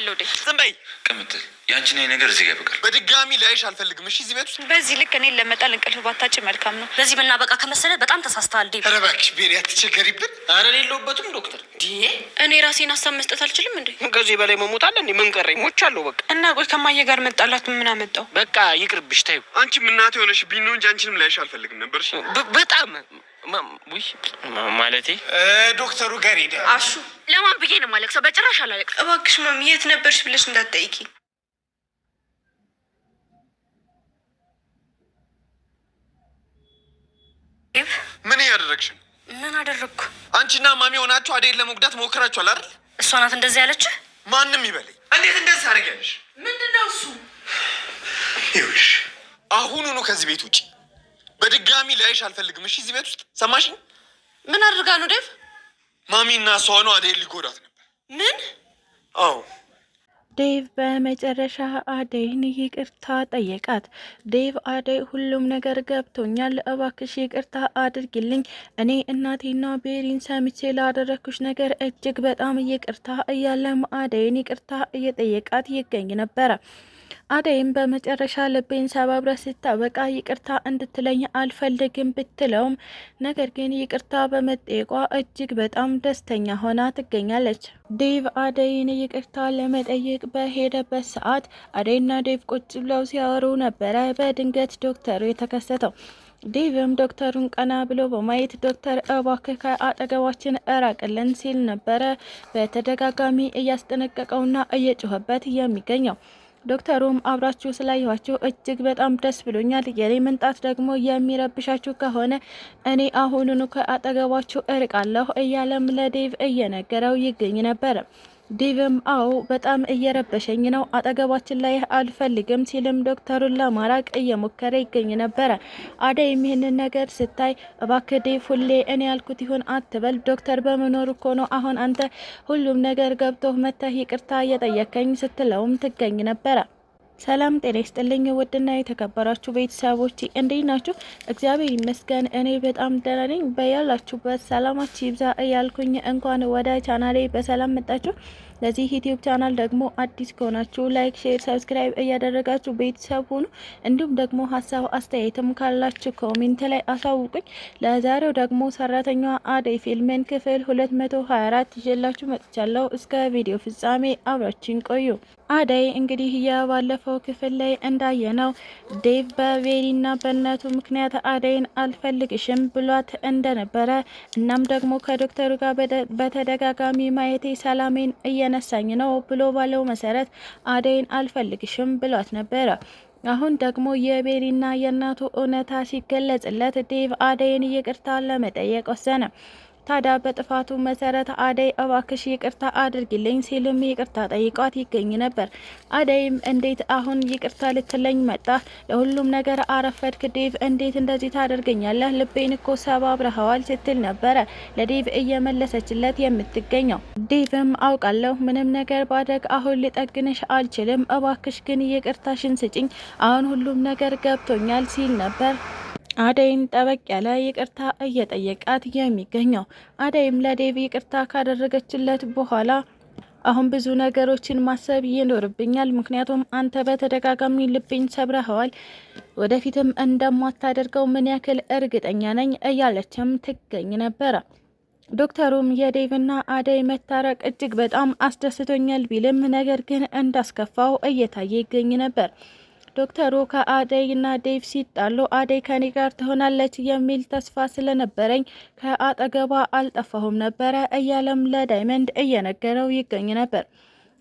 አመሰግናለሁ ዴ። ዝም በይ ቅምጥል፣ ያንቺ ነኝ ነገር እዚህ ጋር ይበቃል። በድጋሚ ላይሽ አልፈልግም። እሺ፣ እዚህ ቤት ውስጥ በዚህ ልክ እኔን ለመጣል እንቅልፍ ባታጭ መልካም ነው። በዚህ መናበቃ ከመሰለ በጣም ተሳስተዋል ዴ። ኧረ እባክሽ ቤሪ አትቸገሪብን። ኧረ የለሁበትም ዶክተር። እኔ ራሴን ሀሳብ መስጠት አልችልም እንዴ? ከዚህ በላይ መሞት አለ እንዴ? ምን ቀረኝ? ሞቻለሁ በቃ። እና ቆይ ከማየ ጋር መጣላት ምን አመጣው? በቃ ይቅርብሽ ተይው። አንቺም እናቴ ሆነሽ ቢኖ እንጂ አንቺንም ላይሽ አልፈልግም ነበር። እሺ በጣም ማለቴ ዶክተሩ ጋር ሄደ። አሹ ለማን ብዬ ነው የማለቅሰው? በጭራሽ አላለቅስም። እባክሽ ማሚ የት ነበርሽ ብለሽ እንዳትጠይቂ። ምን እያደረግሽ ነው? ምን አደረግኩ? አንቺና ማሚ ሆናችሁ አዴን ለመጉዳት ሞክራችኋል አይደል? እሷ ናት እንደዚህ ያለችህ? ማንም ይበለኝ። እንዴት እንደዚህ ታደርጊያለሽ? ምንድነው እሱ? ይኸውልሽ አሁኑኑ ከዚህ ቤት ውጪ። በድጋሚ ላይሽ አልፈልግም። እሺ እዚህ ቤት ውስጥ ሰማሽኝ? ምን አድርጋ ነው ዴቭ? ማሚና እሷ ነው አዴን ሊጎዳት ነበር። ምን? አዎ ዴቭ በመጨረሻ አደይን ይቅርታ ጠየቃት። ዴቭ አደይ ሁሉም ነገር ገብቶኛል፣ እባክሽ ይቅርታ አድርጊልኝ። እኔ እናቴና ቤሪን ሰምቼ ላደረግኩሽ ነገር እጅግ በጣም ይቅርታ እያለም አደይን ይቅርታ እየጠየቃት ይገኝ ነበረ። አደይም በመጨረሻ ልቤን ሰባብረ ስታበቃ ይቅርታ እንድትለኝ አልፈልግም ብትለውም ነገር ግን ይቅርታ በመጠየቋ እጅግ በጣም ደስተኛ ሆና ትገኛለች። ዴቭ አደይን ይቅርታ ለመጠየቅ በሄደበት ሰዓት አደይና ዴቭ ቁጭ ብለው ሲያወሩ ነበረ በድንገት ዶክተሩ የተከሰተው። ዴቭም ዶክተሩን ቀና ብሎ በማየት ዶክተር እባክህ ከአጠገባችን እራቅልን ሲል ነበረ በተደጋጋሚ እያስጠነቀቀውና እየጮኸበት የሚገኘው። ዶክተሩም አብራችሁ ስላየኋችሁ እጅግ በጣም ደስ ብሎኛል። የኔ መንጣት ደግሞ የሚረብሻችሁ ከሆነ እኔ አሁኑኑ ከአጠገባችሁ እርቃለሁ እያለም ለዴቭ እየነገረው ይገኝ ነበር። ዴቭም አዎ በጣም እየረበሸኝ ነው፣ አጠገባችን ላይ አልፈልግም ሲልም ዶክተሩን ለማራቅ እየሞከረ ይገኝ ነበረ። አደይም ይህንን ነገር ስታይ እባክህ ዴቭ ሁሌ እኔ ያልኩት ይሁን አትበል፣ ዶክተር በመኖር እኮ ነው አሁን አንተ ሁሉም ነገር ገብቶህ መተህ ይቅርታ እየጠየከኝ ስትለውም ትገኝ ነበረ። ሰላም ጤና ይስጥልኝ ውድና የተከበራችሁ ቤተሰቦች እንዴት ናችሁ? እግዚአብሔር ይመስገን እኔ በጣም ደህና ነኝ። በያላችሁበት ሰላማችሁ ይብዛ እያልኩኝ እንኳን ወደ ቻናሌ በሰላም መጣችሁ። ለዚህ ዩቲዩብ ቻናል ደግሞ አዲስ ከሆናችሁ ላይክ፣ ሼር፣ ሰብስክራይብ እያደረጋችሁ ቤተሰብ ሁኑ። እንዲሁም ደግሞ ሀሳብ አስተያየትም ካላችሁ ኮሜንት ላይ አሳውቁኝ። ለዛሬው ደግሞ ሰራተኛዋ አደይ ፊልምን ክፍል 224 ይዤላችሁ መጥቻለሁ። እስከ ቪዲዮ ፍጻሜ አብራችን ቆዩ። አደይ እንግዲህ የባለፈው ክፍል ላይ እንዳየነው ዴቭ በቤሪና በእናቱ ምክንያት አደይን አልፈልግሽም ብሏት እንደነበረ እናም ደግሞ ከዶክተሩ ጋር በተደጋጋሚ ማየቴ ሰላሜን እየነሳኝ ነው ብሎ ባለው መሰረት አደይን አልፈልግሽም ብሏት ነበረ። አሁን ደግሞ የቤሪና የእናቱ እውነታ ሲገለጽለት ዴቭ አደይን ይቅርታ ለመጠየቅ ወሰነ። ታዲያ በጥፋቱ መሰረት አደይ እባክሽ ይቅርታ አድርጊልኝ ሲልም ይቅርታ ጠይቋት ይገኝ ነበር። አደይም እንዴት አሁን ይቅርታ ልትለኝ መጣ? ለሁሉም ነገር አረፈድክ ዴቭ፣ እንዴት እንደዚህ ታደርገኛለህ? ልቤን እኮ ሰባብረኸዋል ስትል ነበረ ለዴቭ እየመለሰችለት የምትገኘው። ዴቭም አውቃለሁ ምንም ነገር ባደግ አሁን ሊጠግንሽ አልችልም፣ እባክሽ ግን ይቅርታሽን ስጭኝ፣ አሁን ሁሉም ነገር ገብቶኛል ሲል ነበር አደይን ጠበቅ ያለ ይቅርታ እየጠየቃት የሚገኘው። አደይም ለዴቭ ይቅርታ ካደረገችለት በኋላ አሁን ብዙ ነገሮችን ማሰብ ይኖርብኛል፣ ምክንያቱም አንተ በተደጋጋሚ ልቤን ሰብረኸዋል፣ ወደፊትም እንደማታደርገው ምን ያክል እርግጠኛ ነኝ እያለችም ትገኝ ነበረ። ዶክተሩም የዴቭና አደይ መታረቅ እጅግ በጣም አስደስቶኛል ቢልም ነገር ግን እንዳስከፋው እየታየ ይገኝ ነበር። ዶክተሩ ከአደይና ዴቭ ሲጣሉ አደይ ከኔ ጋር ትሆናለች የሚል ተስፋ ስለነበረኝ ከአጠገቧ አልጠፋሁም ነበረ እያለም ለዳይመንድ እየነገረው ይገኝ ነበር።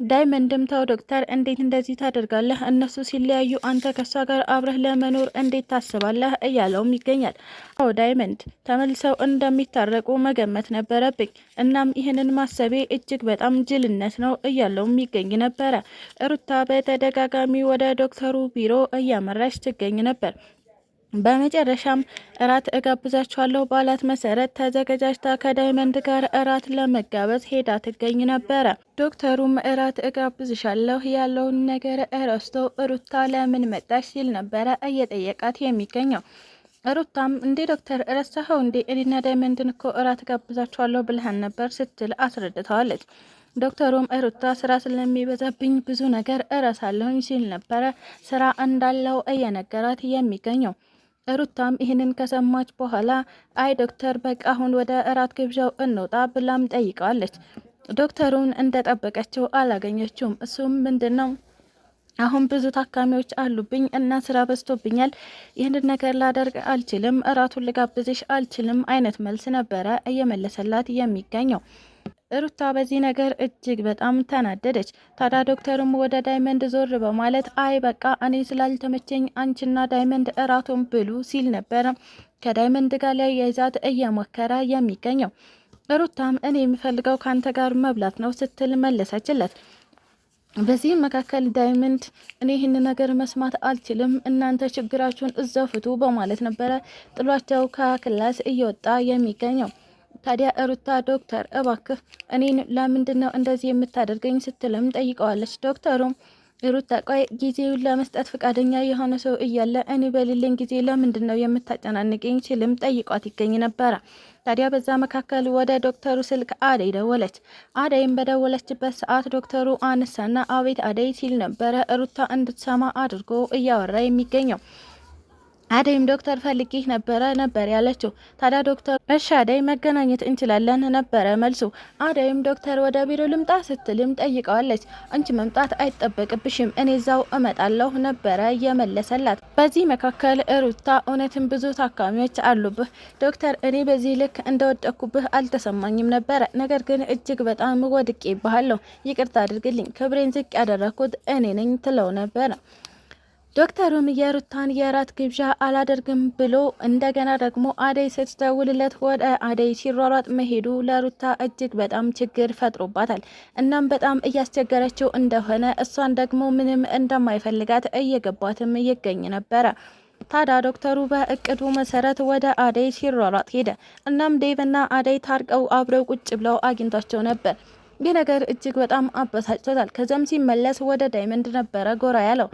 ዳይመንድም ተው ዶክተር እንዴት እንደዚህ ታደርጋለህ? እነሱ ሲለያዩ አንተ ከሷ ጋር አብረህ ለመኖር እንዴት ታስባለህ? እያለውም ይገኛል። አዎ ዳይመንድ ተመልሰው እንደሚታረቁ መገመት ነበረብኝ። እናም ይህንን ማሰቤ እጅግ በጣም ጅልነት ነው እያለውም ይገኝ ነበረ። ሩታ በተደጋጋሚ ወደ ዶክተሩ ቢሮ እያመራች ትገኝ ነበር። በመጨረሻም እራት እጋብዛችኋለሁ ባላት መሰረት ተዘጋጅታ ከዳይመንድ ጋር እራት ለመጋበዝ ሄዳ ትገኝ ነበረ። ዶክተሩም እራት እጋብዝሻለሁ ያለውን ነገር እረስቶ ሩታ ለምን መጣሽ ሲል ነበረ እየጠየቃት የሚገኘው። ሩታም እንዴ ዶክተር ረሳኸው እንዴ? እኔና ዳይመንድን እኮ እራት እጋብዛችኋለሁ ብልሃን ነበር ስትል አስረድተዋለች። ዶክተሩም ሩታ ስራ ስለሚበዛብኝ ብዙ ነገር እረሳለሁኝ ሲል ነበረ ስራ እንዳለው እየነገራት የሚገኘው። ሩታም ይህንን ከሰማች በኋላ አይ ዶክተር በቃ አሁን ወደ እራት ግብዣው እንውጣ ብላም ጠይቀዋለች። ዶክተሩን እንደጠበቀችው አላገኘችውም። እሱም ምንድን ነው አሁን ብዙ ታካሚዎች አሉብኝ እና ስራ በዝቶብኛል፣ ይህንን ነገር ላደርግ አልችልም፣ እራቱን ልጋብዝሽ አልችልም አይነት መልስ ነበረ እየመለሰላት የሚገኘው። ሩታ በዚህ ነገር እጅግ በጣም ተናደደች። ታዲያ ዶክተሩም ወደ ዳይመንድ ዞር በማለት አይ በቃ እኔ ስላልተመቸኝ አንቺና ዳይመንድ እራቱን ብሉ ሲል ነበረ ከዳይመንድ ጋር ላይ የይዛት እየሞከረ የሚገኘው። ሩታም እኔ የሚፈልገው ካንተ ጋር መብላት ነው ስትል መለሰችለት። በዚህ መካከል ዳይመንድ እኔ ይህን ነገር መስማት አልችልም፣ እናንተ ችግራችሁን እዛው ፍቱ በማለት ነበረ ጥሏቸው ከክላስ እየወጣ የሚገኘው። ታዲያ ሩታ ዶክተር እባክህ እኔን ለምንድን ነው እንደዚህ የምታደርገኝ ስትልም ጠይቀዋለች። ዶክተሩም ሩታ ቆይ ጊዜውን ለመስጠት ፈቃደኛ የሆነ ሰው እያለ እኔ በሌለኝ ጊዜ ለምንድን ነው የምታጨናንቀኝ ሲልም ጠይቋት ይገኝ ነበረ። ታዲያ በዛ መካከል ወደ ዶክተሩ ስልክ አደይ ደወለች። አደይም በደወለችበት ሰዓት ዶክተሩ አነሳና አቤት አደይ ሲል ነበረ ሩታ እንድትሰማ አድርጎ እያወራ የሚገኘው። አደይም ዶክተር ፈልጌህ ነበር ያለችው። ታዲያ ዶክተር እሺ አደይ መገናኘት እንችላለን ነበረ መልሱ። አደይም ዶክተር ወደ ቢሮ ልምጣ ስትልም ጠይቀዋለች። አንቺ መምጣት አይጠበቅብሽም እኔ እዛው እመጣለሁ ነበረ የመለሰላት። በዚህ መካከል ሩታ እውነትም ብዙ ታካሚዎች አሉብህ ዶክተር፣ እኔ በዚህ ልክ እንደወደኩብህ አልተሰማኝም ነበረ፣ ነገር ግን እጅግ በጣም ወድቄብሃለሁ፣ ይቅርታ አድርግልኝ፣ ክብሬን ዝቅ ያደረኩት እኔ ነኝ ትለው ነበረ። ዶክተሩም የሩታን የራት ግብዣ አላደርግም ብሎ እንደገና ደግሞ አደይ ስትደውልለት ወደ አደይ ሲሯሯጥ መሄዱ ለሩታ እጅግ በጣም ችግር ፈጥሮባታል። እናም በጣም እያስቸገረችው እንደሆነ እሷን ደግሞ ምንም እንደማይፈልጋት እየገባትም ይገኝ ነበረ። ታዲያ ዶክተሩ በእቅዱ መሰረት ወደ አደይ ሲሯሯጥ ሄደ። እናም ዴቭና አደይ ታርቀው አብረው ቁጭ ብለው አግኝቷቸው ነበር። ይህ ነገር እጅግ በጣም አበሳጭቶታል። ከዚያም ሲመለስ ወደ ዳይመንድ ነበረ ጎራ ያለው።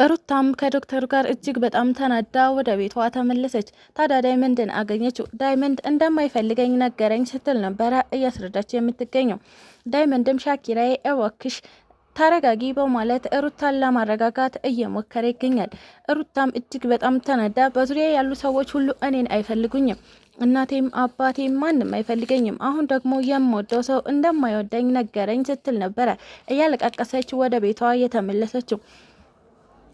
ሩታም ከዶክተሩ ጋር እጅግ በጣም ተናዳ ወደ ቤቷ ተመለሰች። ታዲያ ዳይመንድን አገኘችው። ዳይመንድ እንደማይፈልገኝ ነገረኝ ስትል ነበረ እያስረዳች የምትገኘው። ዳይመንድም ሻኪራዬ እባክሽ ተረጋጊ በማለት ሩታን ለማረጋጋት እየሞከረ ይገኛል። ሩታም እጅግ በጣም ተናዳ በዙሪያ ያሉ ሰዎች ሁሉ እኔን አይፈልጉኝም፣ እናቴም አባቴም ማንም አይፈልገኝም፣ አሁን ደግሞ የምወደው ሰው እንደማይወደኝ ነገረኝ ስትል ነበረ እያለቃቀሰች ወደ ቤቷ የተመለሰችው።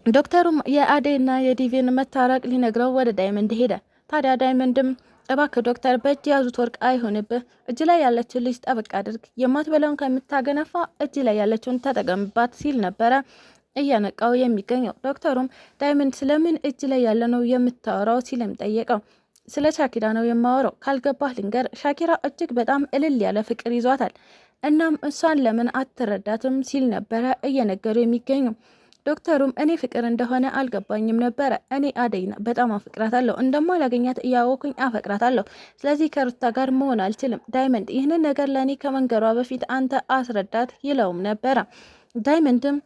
ዶክተሩም የአደይና የዲቪን መታረቅ ሊነግረው ወደ ዳይመንድ ሄደ። ታዲያ ዳይመንድም እባክህ ዶክተር በእጅ ያዙት ወርቅ አይሆንብህ፣ እጅ ላይ ያለችውን ልጅ ጠበቅ አድርግ፣ የማትበላውን ከምታገነፋ እጅ ላይ ያለችውን ተጠቀምባት ሲል ነበረ እያነቃው የሚገኘው። ዶክተሩም ዳይመንድ ስለምን እጅ ላይ ያለ ነው የምታወራው ሲልም ጠየቀው። ስለ ሻኪራ ነው የማወራው፣ ካልገባህ ልንገር፣ ሻኪራ እጅግ በጣም እልል ያለ ፍቅር ይዟታል፣ እናም እሷን ለምን አትረዳትም ሲል ነበረ እየነገሩ የሚገኘው። ዶክተሩም እኔ ፍቅር እንደሆነ አልገባኝም ነበረ፣ እኔ አደይና በጣም አፈቅራታለሁ፣ እንደማላገኛት እያወኩኝ አፈቅራታለሁ፣ ስለዚህ ከሩታ ጋር መሆን አልችልም። ዳይመንድ ይህንን ነገር ለእኔ ከመንገሯ በፊት አንተ አስረዳት ይለውም ነበረ። ዳይመንድም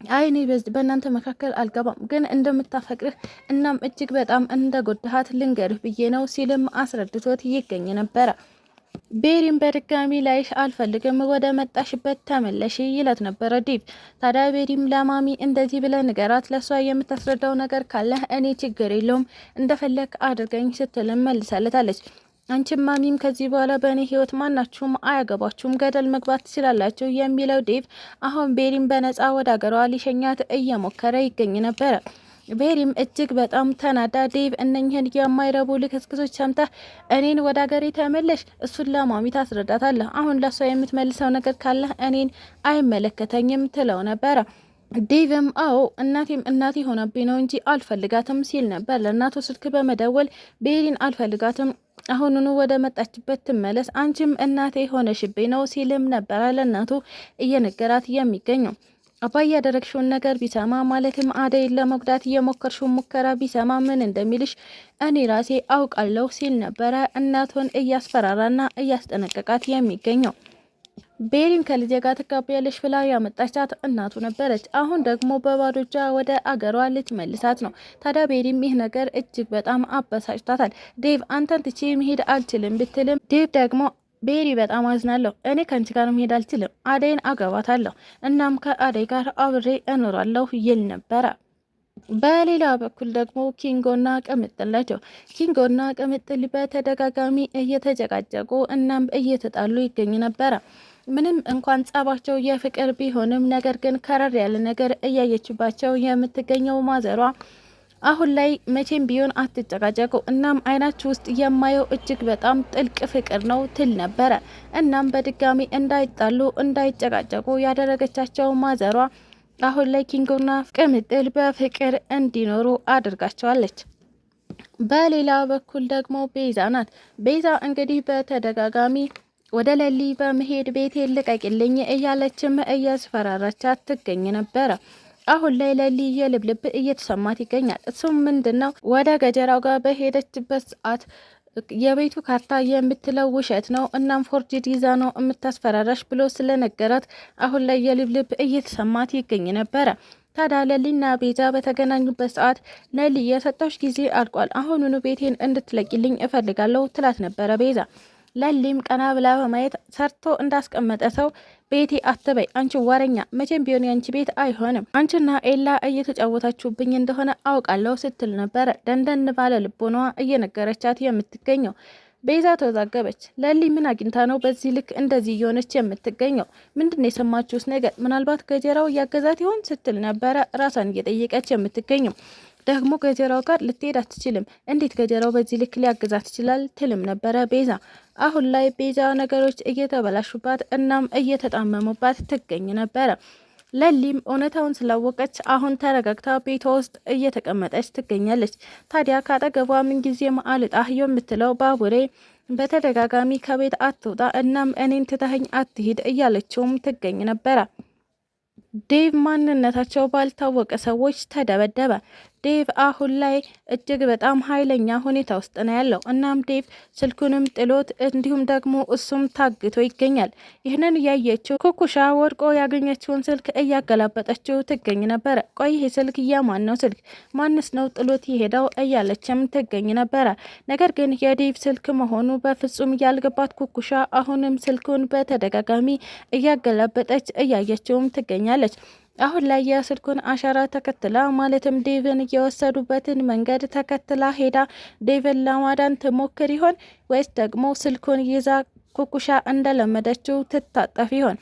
አይ እኔ በእናንተ መካከል አልገባም፣ ግን እንደምታፈቅርህ እናም እጅግ በጣም እንደጎዳሃት ልንገርህ ብዬ ነው ሲልም አስረድቶት ይገኝ ነበረ። ቤሪም በድጋሚ ላይሽ አልፈልግም፣ ወደ መጣሽበት ተመለሽ ይለት ነበረ ዲቭ። ታዲያ ቤሪም ለማሚ እንደዚህ ብለ ንገራት፣ ለሷ የምታስረዳው ነገር ካለ እኔ ችግር የለውም እንደፈለግ አድርገኝ ስትልም መልሳለታለች። አንቺም ማሚም ከዚህ በኋላ በእኔ ህይወት ማናችሁም አያገባችሁም፣ ገደል መግባት ትችላላችሁ የሚለው ዴቭ አሁን ቤሪም በነፃ ወደ አገሯ ሊሸኛት እየሞከረ ይገኝ ነበረ። ቤሪም እጅግ በጣም ተናዳ ዴቭ እነኝህን የማይረቡ ልክስክሶች ሰምተህ እኔን ወደ ሀገሬ ተመለሽ፣ እሱን ለማሚ ታስረዳታለህ፣ አሁን ለሷ የምትመልሰው ነገር ካለ እኔን አይመለከተኝም ትለው ነበረ። ዴቭም አዎ እናቴም እናቴ ሆነብኝ ነው እንጂ አልፈልጋትም ሲል ነበር ለእናቱ ስልክ በመደወል ቤሪን አልፈልጋትም፣ አሁኑኑ ወደ መጣችበት ትመለስ፣ አንቺም እናቴ ሆነሽብኝ ነው ሲልም ነበረ ለእናቱ እየነገራት የሚገኘው። አባዬ ያደረግሽውን ነገር ቢሰማ ማለትም አደይን ለመጉዳት የሞከርሽውን ሙከራ ቢሰማ ምን እንደሚልሽ እኔ ራሴ አውቃለሁ ሲል ነበረ እናቱን እያስፈራራና እያስጠነቀቃት የሚገኘው። ቤሪን ከልጄ ጋር ትጋቢያለሽ ብላ ያመጣቻት እናቱ ነበረች። አሁን ደግሞ በባዶ እጇ ወደ አገሯ ልትመልሳት ነው። ታዲያ ቤሪም ይህ ነገር እጅግ በጣም አበሳጭቷታል። ዴቭ አንተን ትቼ መሄድ አልችልም ብትልም ዴቭ ደግሞ ቤሪ በጣም አዝናለሁ። እኔ ከአንቺ ጋር መሄድ አልችልም። አደይን አገባታለሁ። እናም ከአደይ ጋር አብሬ እኖራለሁ ይል ነበረ። በሌላ በኩል ደግሞ ኪንጎና ቅምጥል ናቸው። ኪንጎና ቅምጥል በተደጋጋሚ እየተጨቃጨቁ እናም እየተጣሉ ይገኝ ነበረ። ምንም እንኳን ጸባቸው የፍቅር ቢሆንም ነገር ግን ከረር ያለ ነገር እያየችባቸው የምትገኘው ማዘሯ አሁን ላይ መቼም ቢሆን አትጨቃጨቁ፣ እናም አይናችሁ ውስጥ የማየው እጅግ በጣም ጥልቅ ፍቅር ነው ትል ነበረ። እናም በድጋሚ እንዳይጣሉ እንዳይጨቃጨቁ ያደረገቻቸው ማዘሯ አሁን ላይ ኪንጎና ቅምጥል በፍቅር እንዲኖሩ አድርጋቸዋለች። በሌላ በኩል ደግሞ ቤዛ ናት። ቤዛ እንግዲህ በተደጋጋሚ ወደ ለሊ በመሄድ ቤቴ ልቀቂልኝ እያለችም እያስፈራራቻት ትገኝ ነበረ። አሁን ላይ ለሊ የልብልብ እየተሰማት ይገኛል። እሱም ምንድነው ወደ ገጀራው ጋር በሄደችበት ሰዓት የቤቱ ካርታ የምትለው ውሸት ነው፣ እናም ፎርጅድ ይዛ ነው የምታስፈራራሽ ብሎ ስለነገራት አሁን ላይ የልብልብ እየተሰማት ይገኝ ነበረ። ታዲያ ለሊና ቤዛ በተገናኙበት ሰዓት ለሊ የሰጠሽ ጊዜ አልቋል፣ አሁኑኑ ቤቴን እንድትለቂልኝ እፈልጋለሁ ትላት ነበረ ቤዛ። ለሊም ቀና ብላ በማየት ሰርቶ እንዳስቀመጠ ሰው ቤቴ አትበይ አንቺ ወረኛ፣ መቼም ቢሆን ያንቺ ቤት አይሆንም፣ አንቺና ኤላ እየተጫወታችሁብኝ እንደሆነ አውቃለሁ ስትል ነበረ ደንደን ባለ ልቦኗ እየነገረቻት የምትገኘው። ቤዛ ተወዛገበች። ለሊ ምን አግኝታ ነው በዚህ ልክ እንደዚህ እየሆነች የምትገኘው? ምንድን የሰማችሁት ነገር? ምናልባት ገጀራው እያገዛት ይሆን ስትል ነበረ ራሷን እየጠየቀች የምትገኘው። ደግሞ ገጀራው ጋር ልትሄድ አትችልም፣ እንዴት ገጀራው በዚህ ልክ ሊያግዛት ይችላል ትልም ነበረ ቤዛ። አሁን ላይ ቤዛ ነገሮች እየተበላሹባት እናም እየተጣመሙባት ትገኝ ነበረ። ለሊም እውነታውን ስላወቀች አሁን ተረጋግታ ቤቷ ውስጥ እየተቀመጠች ትገኛለች። ታዲያ ካጠገቧ ምንጊዜም አልጣህ የምትለው ባቡሬ በተደጋጋሚ ከቤት አትውጣ፣ እናም እኔን ትተኸኝ አትሂድ እያለችውም ትገኝ ነበረ። ዴቭ ማንነታቸው ባልታወቀ ሰዎች ተደበደበ። ዴቭ አሁን ላይ እጅግ በጣም ኃይለኛ ሁኔታ ውስጥ ነው ያለው። እናም ዴቭ ስልኩንም ጥሎት እንዲሁም ደግሞ እሱም ታግቶ ይገኛል። ይህንን ያየችው ኩኩሻ ወድቆ ያገኘችውን ስልክ እያገላበጠችው ትገኝ ነበረ። ቆይ ይህ ስልክ የማን ነው? ስልክ ማንስ ነው ጥሎት የሄደው? እያለችም ትገኝ ነበረ። ነገር ግን የዴቭ ስልክ መሆኑ በፍጹም ያልገባት ኩኩሻ አሁንም ስልኩን በተደጋጋሚ እያገላበጠች እያየችውም ትገኛለች። አሁን ላይ የስልኩን አሻራ ተከትላ ማለትም ዴቭን የወሰዱበትን መንገድ ተከትላ ሄዳ ዴቭን ለማዳን ትሞክር ይሆን ወይስ ደግሞ ስልኩን ይዛ ኩኩሻ እንደለመደችው ትታጠፍ ይሆን?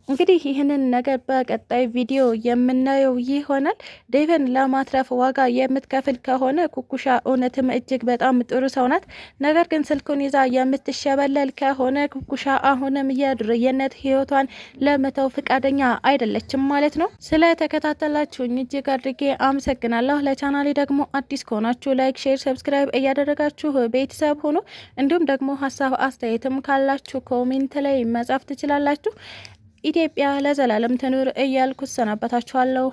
እንግዲህ ይህንን ነገር በቀጣይ ቪዲዮ የምናየው ይሆናል። ዴቭን ለማትረፍ ዋጋ የምትከፍል ከሆነ ኩኩሻ እውነትም እጅግ በጣም ጥሩ ሰው ናት። ነገር ግን ስልኩን ይዛ የምትሸበለል ከሆነ ኩኩሻ አሁንም የድርየነት ህይወቷን ለመተው ፍቃደኛ አይደለችም ማለት ነው። ስለተከታተላችሁኝ እጅግ አድርጌ አመሰግናለሁ። ለቻናሌ ደግሞ አዲስ ከሆናችሁ ላይክ፣ ሼር፣ ሰብስክራይብ እያደረጋችሁ ቤተሰብ ሆኖ እንዲሁም ደግሞ ሀሳብ አስተያየትም ካላችሁ ኮሜንት ላይ መጻፍ ትችላላችሁ። ኢትዮጵያ ለዘላለም ትኑር እያልኩ ሰናበታችኋለሁ።